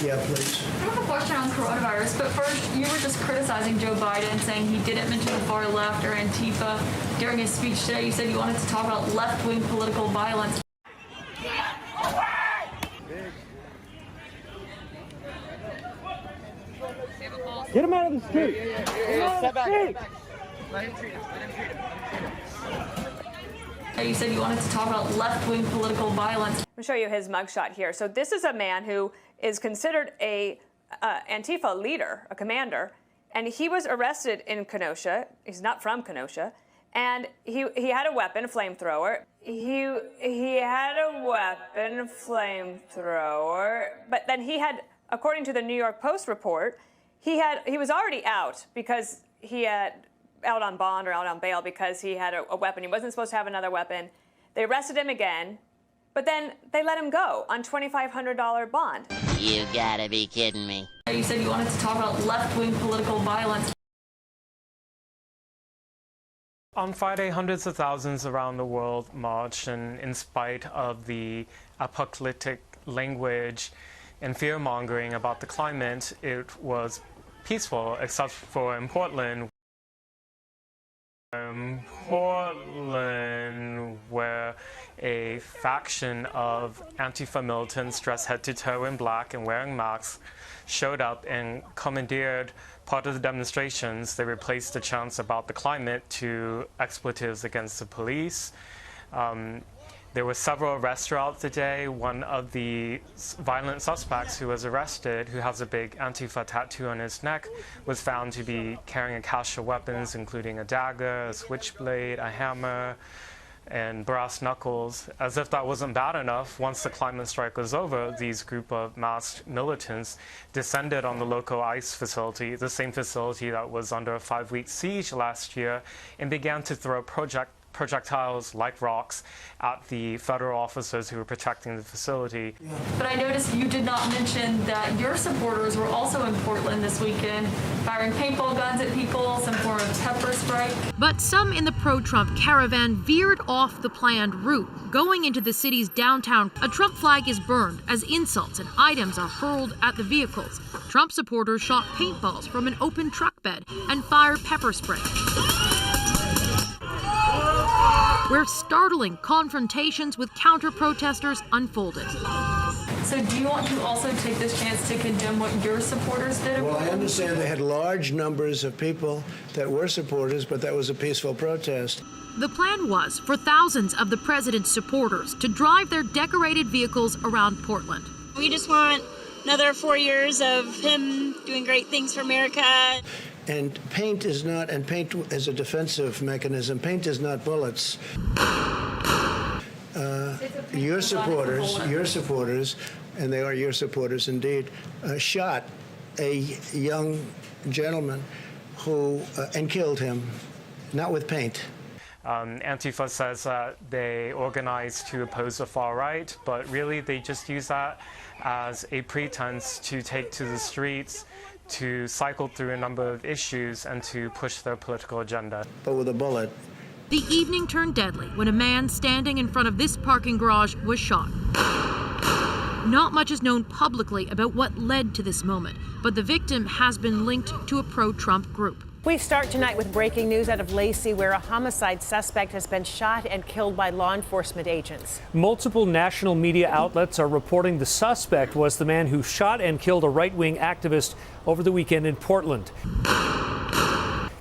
Yeah, please. I have a question on coronavirus, but first, you were just criticizing Joe Biden, saying he didn't mention the far left or Antifa during his speech today. You said you wanted to talk about left-wing political violence. Get him out of the street. Step back. You said you wanted to talk about left-wing political violence. Let me show you his mugshot here. So this is a man who is considered a Antifa leader, a commander, and he was arrested in Kenosha. He's not from Kenosha, and he had a weapon, a flamethrower. He had a weapon, flamethrower, but then he had, according to the New York Post report, he was already out because he had out on bond or out on bail because he had a weapon. He wasn't supposed to have another weapon. They arrested him again, but then they let him go on $2,500 bond. You gotta be kidding me. You said you wanted to talk about left-wing political violence. On Friday, hundreds of thousands around the world marched, and in spite of the apocalyptic language and fear-mongering about the climate, it was peaceful, except for in Portland, where a faction of Antifa militants dressed head to toe in black and wearing masks showed up and commandeered part of the demonstrations. They replaced the chants about the climate to expletives against the police. There were several arrests throughout the day. One of the violent suspects who was arrested, who has a big Antifa tattoo on his neck, was found to be carrying a cache of weapons, including a dagger, a switchblade, a hammer, and brass knuckles. As if that wasn't bad enough, once the climate strike was over, these group of masked militants descended on the local ICE facility, the same facility that was under a 5-week siege last year, and began to throw projectiles like rocks at the federal officers who were protecting the facility. But I noticed you did not mention that your supporters were also in Portland this weekend, firing paintball guns at people, some form of pepper spray. But some in the pro-Trump caravan veered off the planned route. Going into the city's downtown, a Trump flag is burned as insults and items are hurled at the vehicles. Trump supporters shot paintballs from an open truck bed and fired pepper spray, where startling confrontations with counter-protesters unfolded. So do you want to also take this chance to condemn what your supporters did? Well, I understand they had large numbers of people that were supporters, but that was a peaceful protest. The plan was for thousands of the president's supporters to drive their decorated vehicles around Portland. We just want another 4 years of him doing great things for America. And paint is not, and paint is a defensive mechanism. Paint is not bullets. Your supporters, and they are your supporters indeed, shot a young gentleman who, and killed him, not with paint. Antifa says that they organized to oppose the far right, but really they just use that as a pretense to take to the streets, to cycle through a number of issues and to push their political agenda. But with a bullet. The evening turned deadly when a man standing in front of this parking garage was shot. Not much is known publicly about what led to this moment, but the victim has been linked to a pro-Trump group. We start tonight with breaking news out of Lacey, where a homicide suspect has been shot and killed by law enforcement agents. Multiple national media outlets are reporting the suspect was the man who shot and killed a right-wing activist over the weekend in Portland.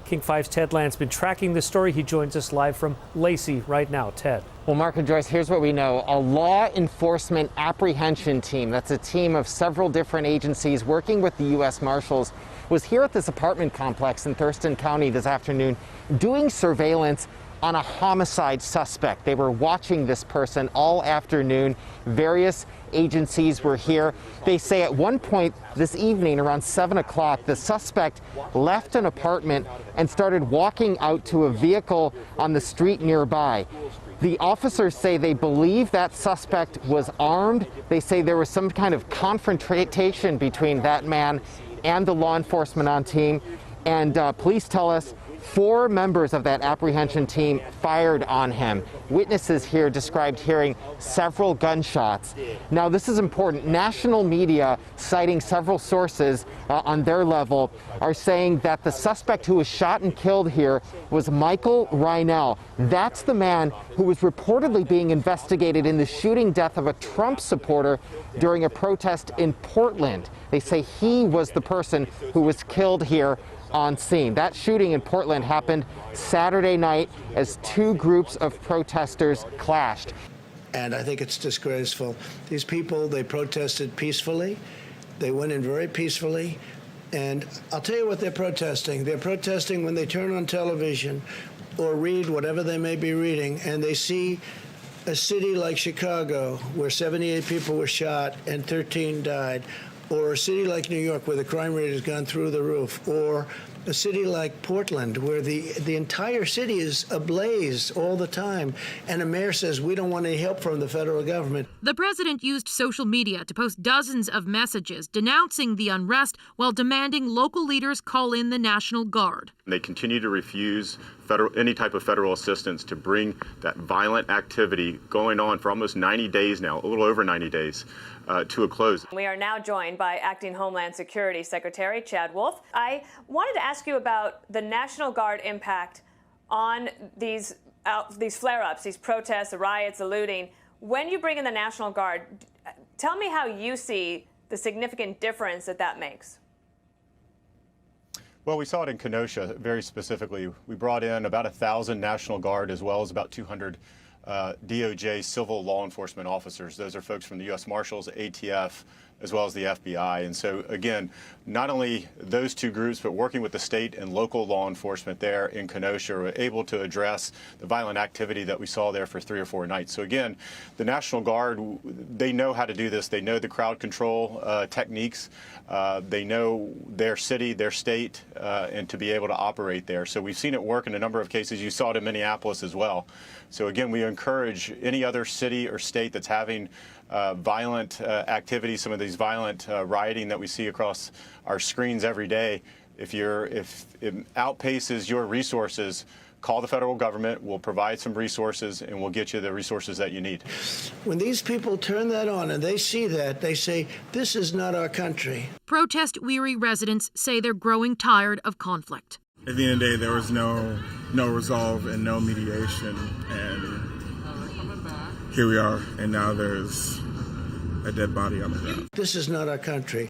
King 5's Ted Land's been tracking this story. He joins us live from Lacey right now. Ted. Well, Mark and Joyce, here's what we know. A law enforcement apprehension team, that's a team of several different agencies working with the U.S. Marshals, was here at this apartment complex in Thurston County this afternoon doing surveillance on a homicide suspect. They were watching this person all afternoon. Various agencies were here. They say at one point this evening around 7 o'clock, the suspect left an apartment and started walking out to a vehicle on the street nearby. The officers say they believe that suspect was armed. They say there was some kind of confrontation between that man and the law enforcement on team. And police tell us 4 members of that apprehension team fired on him. Witnesses here described hearing several gunshots. Now, this is important. National media, citing several sources on their level, are saying that the suspect who was shot and killed here was Michael Reinell. That's the man who was reportedly being investigated in the shooting death of a Trump supporter during a protest in Portland. They say he was the person who was killed here on scene. That shooting in Portland happened Saturday night as two groups of protesters clashed. And I think it's disgraceful. These people, they protested peacefully. They went in very peacefully. And I'll tell you what they're protesting. They're protesting when they turn on television or read whatever they may be reading, and they see a city like Chicago where 78 people were shot and 13 died, or a city like New York where the crime rate has gone through the roof, or a city like Portland where the entire city is ablaze all the time, and a mayor says we don't want any help from the federal government. The president used social media to post dozens of messages denouncing the unrest while demanding local leaders call in the National Guard. They continue to refuse any type of federal assistance to bring that violent activity going on for almost 90 days now, a little over 90 days, to a close. We are now joined by Acting Homeland Security Secretary Chad Wolf. I wanted to ask you about the National Guard impact on these flare-ups, these protests, the riots, the looting. When you bring in the National Guard, tell me how you see the significant difference that makes. Well, we saw it in Kenosha very specifically. We brought in about 1,000 National Guard as well as about 200 DOJ civil law enforcement officers. Those are folks from the U.S. Marshals, ATF, as well as the FBI. And so, again, not only those two groups, but working with the state and local law enforcement there in Kenosha were able to address the violent activity that we saw there for 3 or 4 nights. So, again, the National Guard, they know how to do this. They know the crowd control techniques. They know their city, their state, and to be able to operate there. So we've seen it work in a number of cases. You saw it in Minneapolis as well. So, again, we encourage any other city or state that's having violent activity, some of these violent rioting that we see across our screens every day. If it outpaces your resources, call the federal government. We'll provide some resources, and we'll get you the resources that you need. When these people turn that on and they see that, they say, this is not our country. Protest-weary residents say they're growing tired of conflict. At the end of the day, there was no resolve and no mediation, and here we are, and now there's a dead body on the ground. This is not our country.